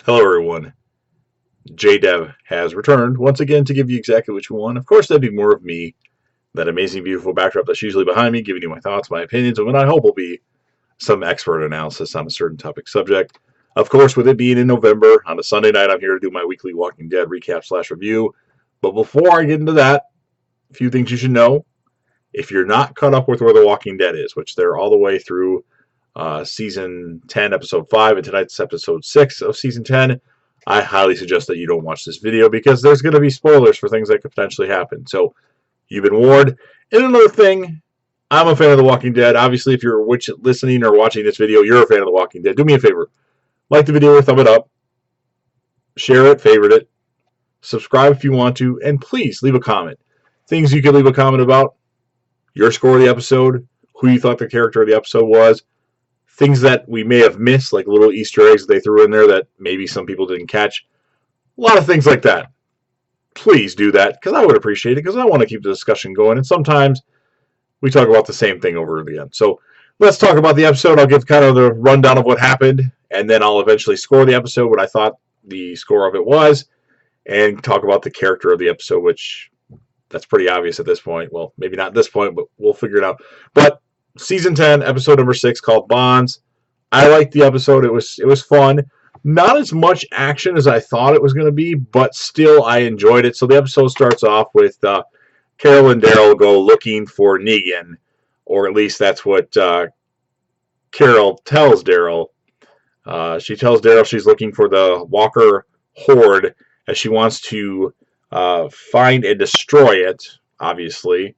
Hello, everyone. JDev has returned once again to give you exactly what you want. Of course, that'd be more of me, that amazing, beautiful backdrop that's usually behind me, giving you my thoughts, my opinions, and what I hope will be some expert analysis on a certain topic subject. Of course, with it being in November, on a Sunday night, I'm here to do my weekly Walking Dead recap/review. But before I get into that, a few things you should know. If you're not caught up with where The Walking Dead is, which they're all the way through season 10, episode 5, and tonight's episode 6 of season 10, I highly suggest that you don't watch this video because there's going to be spoilers for things that could potentially happen. So you've been warned. And another thing, I'm a fan of The Walking Dead. Obviously, if you're listening or watching this video, you're a fan of The Walking Dead. Do me a favor. Like the video, thumb it up. Share it, favorite it. Subscribe if you want to. And please leave a comment. Things you could leave a comment about. Your score of the episode. Who you thought the character of the episode was. Things that we may have missed, like little Easter eggs they threw in there that maybe some people didn't catch. A lot of things like that. Please do that, because I would appreciate it, because I want to keep the discussion going. And sometimes we talk about the same thing over again. So let's talk about the episode. I'll give kind of the rundown of what happened, and then I'll eventually score the episode, what I thought the score of it was, and talk about the character of the episode, which that's pretty obvious at this point. Well, maybe not at this point, but we'll figure it out. But Season 10, episode number 6, called Bonds. I liked the episode. It was fun. Not as much action as I thought it was going to be, but still I enjoyed it. So the episode starts off with Carol and Daryl go looking for Negan, or at least that's what Carol tells Daryl. She tells Daryl she's looking for the Walker horde, as she wants to find and destroy it, obviously.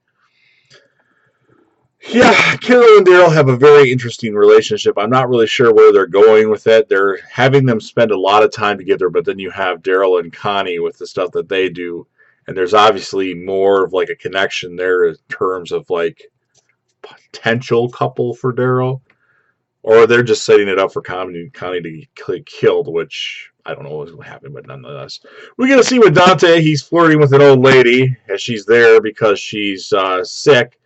Yeah, Carol and Daryl have a very interesting relationship. I'm not really sure where they're going with it. They're having them spend a lot of time together, but then you have Daryl and Connie with the stuff that they do, and there's obviously more of like a connection there in terms of like potential couple for Daryl, or they're just setting it up for Connie to get killed, which I don't know what's going to happen, but nonetheless. We're going to see with Dante. He's flirting with an old lady as she's there because she's sick.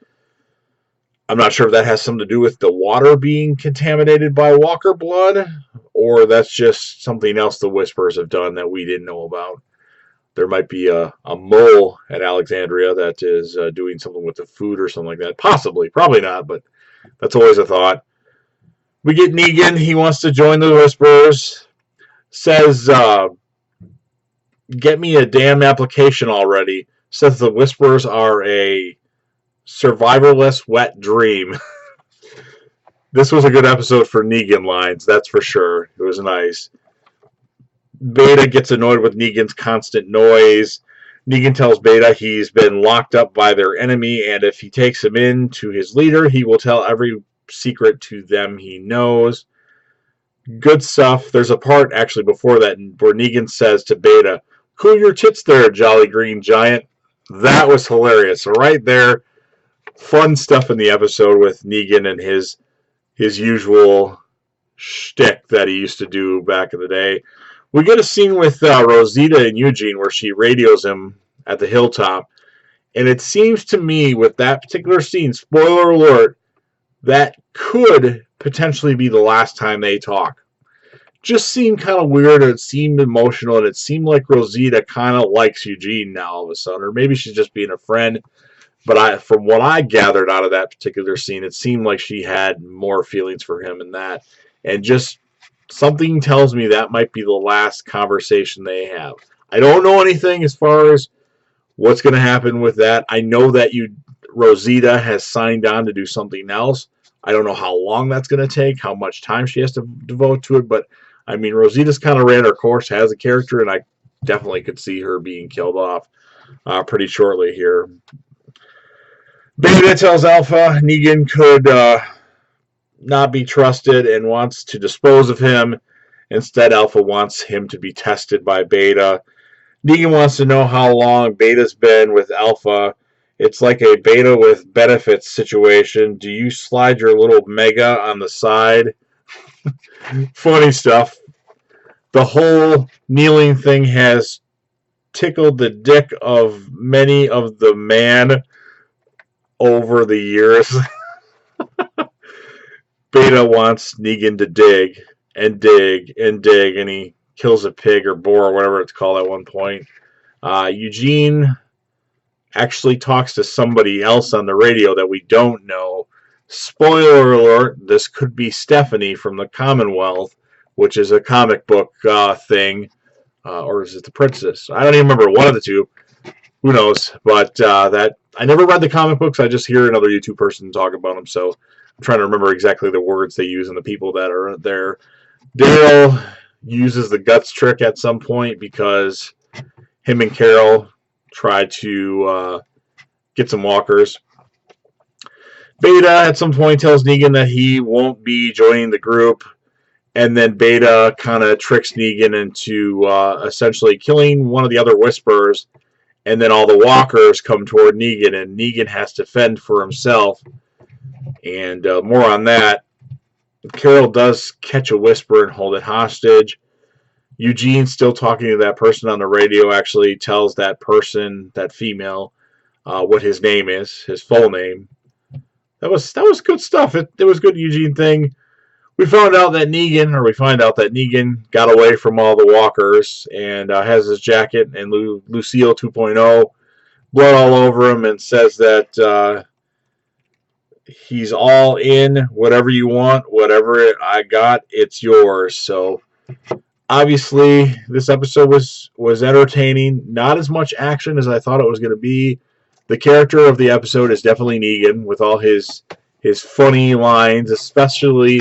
I'm not sure if that has something to do with the water being contaminated by Walker blood, or that's just something else the Whispers have done that we didn't know about. There might be a mole at Alexandria that is doing something with the food or something like that. Possibly. Probably not, but that's always a thought. We get Negan. He wants to join the Whispers. Says, get me a damn application already. Says the Whispers are a survivorless wet dream. This was a good episode for Negan lines, that's for sure. It was nice. Beta gets annoyed with Negan's constant noise. Negan tells Beta he's been locked up by their enemy, and if he takes him in to his leader, he will tell every secret to them he knows. Good stuff. There's a part actually before that where Negan says to Beta, "Cool your tits there, Jolly Green Giant." That was hilarious. So right there, fun stuff in the episode with Negan and his usual shtick that he used to do back in the day. We get a scene with Rosita and Eugene where she radios him at the hilltop. And it seems to me with that particular scene, spoiler alert, that could potentially be the last time they talk. Just seemed kind of weird, and it seemed emotional, and it seemed like Rosita kind of likes Eugene now all of a sudden. Or maybe she's just being a friend. But from what I gathered out of that particular scene, it seemed like she had more feelings for him in that. And just something tells me that might be the last conversation they have. I don't know anything as far as what's going to happen with that. I know that Rosita has signed on to do something else. I don't know how long that's going to take, how much time she has to devote to it. But, I mean, Rosita's kind of ran her course as a character, and I definitely could see her being killed off pretty shortly here. Beta tells Alpha Negan could not be trusted and wants to dispose of him. Instead, Alpha wants him to be tested by Beta. Negan wants to know how long Beta's been with Alpha. It's like a Beta with benefits situation. Do you slide your little mega on the side? Funny stuff. The whole kneeling thing has tickled the dick of many of the man over the years. Beta wants Negan to dig and dig and dig, and he kills a pig or boar or whatever it's called at one point. Eugene actually talks to somebody else on the radio that we don't know. Spoiler alert, this could be Stephanie from the Commonwealth, which is a comic book thing. Or is it the Princess? I don't even remember, one of the two. Who knows? But that I never read the comic books. I just hear another YouTube person talk about them. So I'm trying to remember exactly the words they use and the people that are there. Daryl uses the guts trick at some point because him and Carol try to get some walkers. Beta at some point tells Negan that he won't be joining the group, and then Beta kind of tricks Negan into essentially killing one of the other Whisperers, and then all the walkers come toward Negan, and Negan has to fend for himself. And more on that. Carol does catch a Whisper and hold it hostage. Eugene, still talking to that person on the radio, actually tells that person, that female, what his name is, his full name. That was good stuff. It was good Eugene thing. We find out that Negan got away from all the walkers and has his jacket and Lucille 2.0 blood all over him, and says that he's all in. Whatever you want, whatever I got, it's yours. So obviously this episode was entertaining. Not as much action as I thought it was going to be. The character of the episode is definitely Negan, with all his funny lines, especially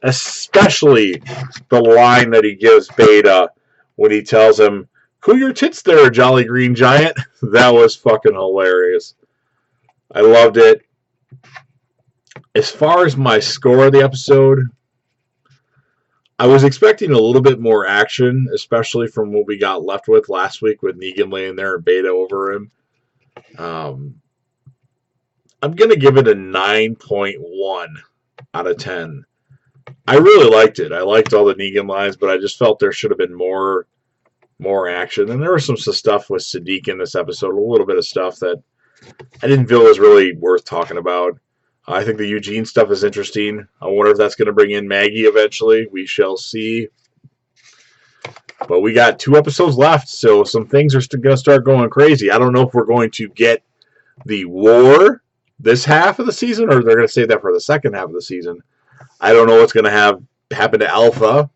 the line that he gives Beta when he tells him, "Cool your tits there, Jolly Green Giant." That was fucking hilarious. I loved it. As far as my score of the episode, I was expecting a little bit more action, especially from what we got left with last week with Negan laying there and Beta over him. I'm going to give it a 9.1 out of 10. I really liked it. I liked all the Negan lines, but I just felt there should have been more action. And there was some stuff with Siddiq in this episode, a little bit of stuff that I didn't feel was really worth talking about. I think the Eugene stuff is interesting. I wonder if that's going to bring in Maggie eventually. We shall see. But we got 2 episodes left, so some things are going to start going crazy. I don't know if we're going to get the war this half of the season, or they're going to save that for the second half of the season. I don't know what's going to happen to Alpha.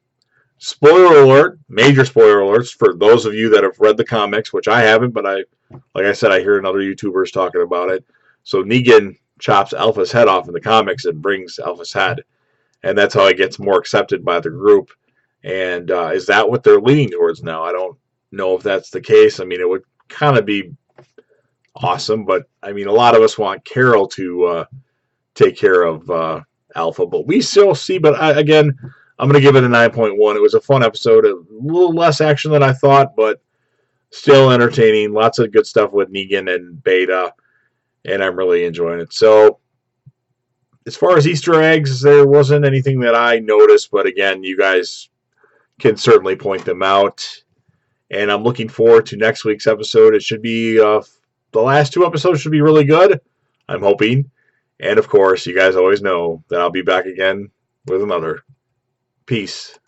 Spoiler alert, major spoiler alerts for those of you that have read the comics, which I haven't, but like I said, I hear other YouTubers talking about it. So Negan chops Alpha's head off in the comics and brings Alpha's head, and that's how he gets more accepted by the group. And is that what they're leaning towards now? I don't know if that's the case. I mean, it would kind of be awesome, but I mean, a lot of us want Carol to take care of Alpha, but we still see. But again, I'm going to give it a 9.1. It was a fun episode, a little less action than I thought, but still entertaining. Lots of good stuff with Negan and Beta, and I'm really enjoying it. So as far as Easter eggs, there wasn't anything that I noticed, but again, you guys can certainly point them out. And I'm looking forward to next week's episode. It should be, the last 2 episodes should be really good, I'm hoping. And of course, you guys always know that I'll be back again with another. Peace.